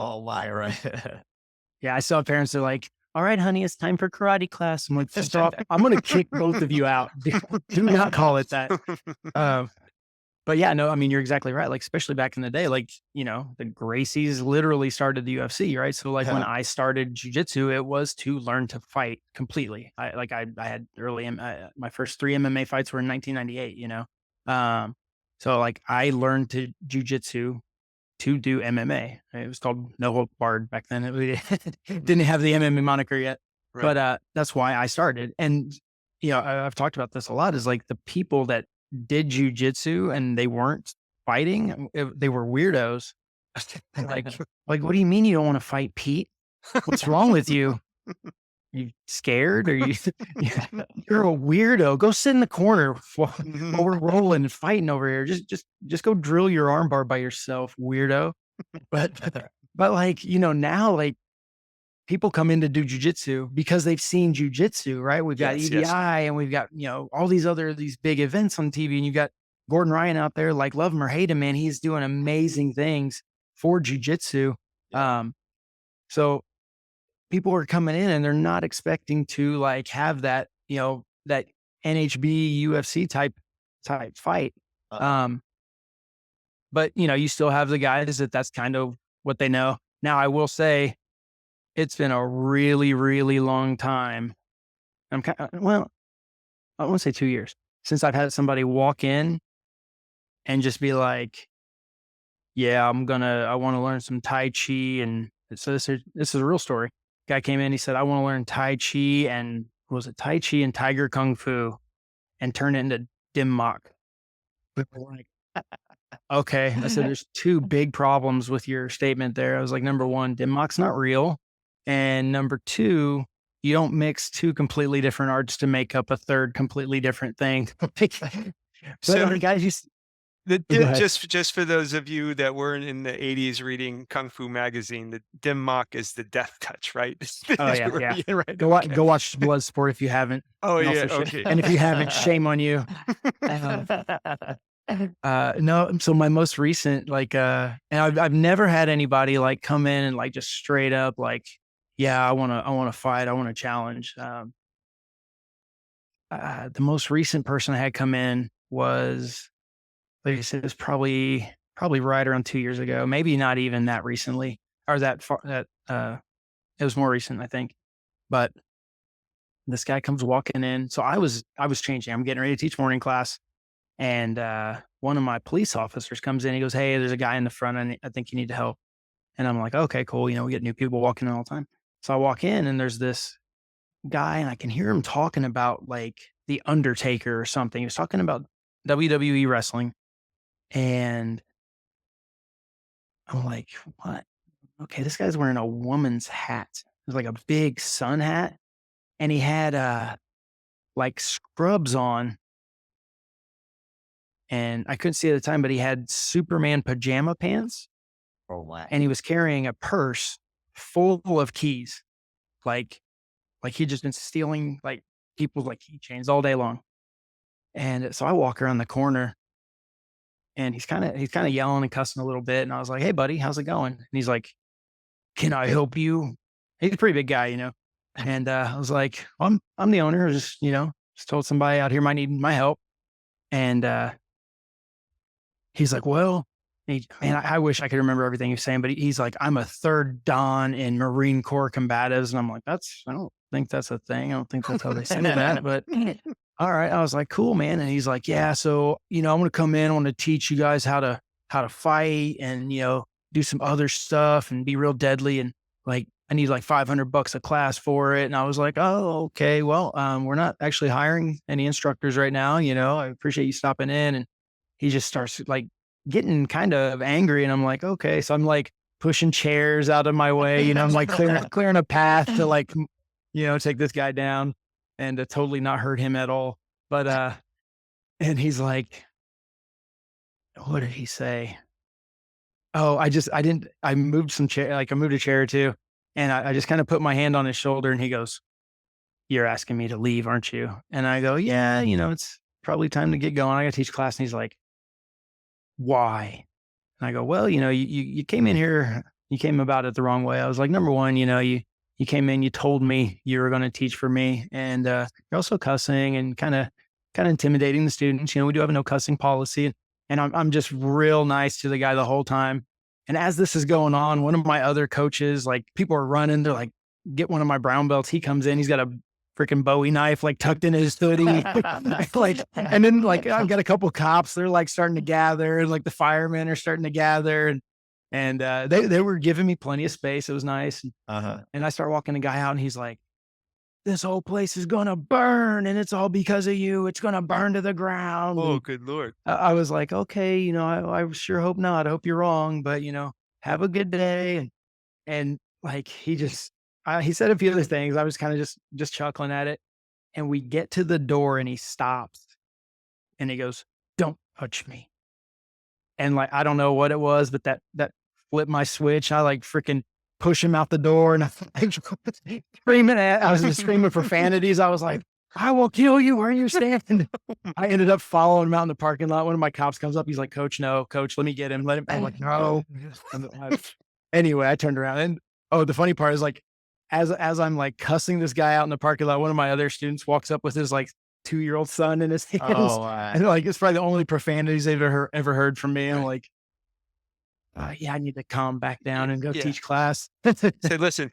Oh, my, right. Yeah, I saw parents are like, all right, honey, it's time for karate class. I'm like, first off, I'm going to kick both of you out. Do not call it that. But yeah, no, I mean, you're exactly right. Like, especially back in the day, like, the Gracies literally started the UFC, right? So like when Yeah. I started jujitsu, it was to learn to fight completely. I had my first 3 MMA fights were in 1998, Um, so like I learned to jujitsu to do MMA. It was called No Hold Barred back then. It didn't have the MMA moniker yet, Right. but that's why I started. And I've talked about this a lot. Is like the people that did jujitsu and they weren't fighting; they were weirdos. Like, like, what do you mean you don't want to fight, Pete? What's wrong with you? You scared or you? You're a weirdo. Go sit in the corner while we're rolling and fighting over here. Just go drill your armbar by yourself, weirdo. But like, now like people come in to do jujitsu because they've seen jujitsu, right? We've got Yes, EDI yes. and we've got, all these big events on TV, and you got Gordon Ryan out there, like love him or hate him, man. He's doing amazing things for jujitsu. Yeah. So people are coming in and they're not expecting to like have that, that NHB UFC type fight. Uh-huh. But you still have the guys that's kind of what they know. Now, I will say it's been a really, really long time. Well, I want to say 2 years since I've had somebody walk in and just be like, yeah, I want to learn some Tai Chi. And so this is a real story. Guy came in, he said, I want to learn Tai Chi and what was it Tai Chi and Tiger Kung Fu and turn it into Dim Mak. Like, okay. I said, there's 2 big problems with your statement there. I was like, number 1, Dim Mak's not real. And number 2, you don't mix 2 completely different arts to make up a third completely different thing. So But guys, go ahead. just for those of you that weren't in the 80s reading Kung Fu magazine, the dim mak is the death touch, right? Oh yeah, yeah. Yeah, right. Go Okay. go watch Bloodsport if you haven't. Oh And yeah, also, okay. and if you haven't, shame on you. No. So my most recent, like, and I've never had anybody like come in and like just straight up like, yeah, I want to fight, I want to challenge. The most recent person I had come in was, like I said, it was probably right around 2 years ago, maybe not even that recently, or that far. It was more recent, I think. But this guy comes walking in. So I was changing. I'm getting ready to teach morning class. And one of my police officers comes in. He goes, hey, there's a guy in the front. And I think you need to help. And I'm like, okay, cool. We get new people walking in all the time. So I walk in and there's this guy and I can hear him talking about like the Undertaker or something. He was talking about WWE wrestling. And I'm like, what? Okay, this guy's wearing a woman's hat. It was like a big sun hat. And he had like scrubs on, and I couldn't see at the time, but he had Superman pajama pants, Oh wow. and he was carrying a purse full of keys, like he'd just been stealing like people's like keychains all day long. And so I walk around the corner, and he's kind of yelling and cussing a little bit, and I was like, "Hey, buddy, how's it going?" And he's like, "Can I help you?" He's a pretty big guy. And I was like, "I'm the owner. I just told somebody out here might need my help." And he's like, well, man, I wish I could remember everything he's saying, but he's like, I'm a third Dan in Marine Corps combatives. And I'm like, I don't think that's a thing. I don't think that's how they say that, but all right. I was like, cool, man. And he's like, yeah, so, I'm going to come in. I want to teach you guys how to fight and, do some other stuff and be real deadly. And like, I need like $500 a class for it. And I was like, oh, okay. Well, we're not actually hiring any instructors right now. I appreciate you stopping in. And he just starts like getting kind of angry. And I'm like, okay. So I'm like pushing chairs out of my way. I'm like clearing a path to like, take this guy down and to totally not hurt him at all. But, and he's like, what did he say? Oh, I moved some chair, like I moved a chair or two, and I just kind of put my hand on his shoulder and he goes, you're asking me to leave, aren't you? And I go, yeah, it's probably time to get going. I got to teach class. And he's like, why? And I go, well, you came in here you came about it the wrong way. I was like, number one, you came in, you told me you were going to teach for me, and you're also cussing and kind of intimidating the students. We do have a no cussing policy, and I'm just real nice to the guy the whole time. And as this is going on, one of my other coaches, like people are running, they're like, get one of my brown belts. He comes in, he's got a freaking Bowie knife like tucked in his hoodie. Like, and then like I've got a couple cops, they're like starting to gather, and like the firemen are starting to gather, and they were giving me plenty of space. It was nice. And I start walking the guy out, and he's like, this whole place is gonna burn, and it's all because of you. It's gonna burn to the ground. Oh, And good Lord. I was like, okay, I sure hope not. I hope you're wrong, but have a good day. And like he said a few other things. I was kind of just chuckling at it. And we get to the door, and he stops, and he goes, "Don't touch me." And like I don't know what it was, but that flipped my switch. I like freaking push him out the door, and I was just screaming profanities. I was like, "I will kill you where you stand." I ended up following him out in the parking lot. One of my cops comes up. He's like, "Coach, no, coach, let me get him. Let him." I'm like, "No." Anyway, I turned around, and the funny part is like, as I'm like cussing this guy out in the parking lot, one of my other students walks up with his like 2-year-old son in his hands. Oh, wow. And like, it's probably the only profanities they've ever heard from me. I'm like, yeah, I need to calm back down and go Yeah. teach class. Say, listen,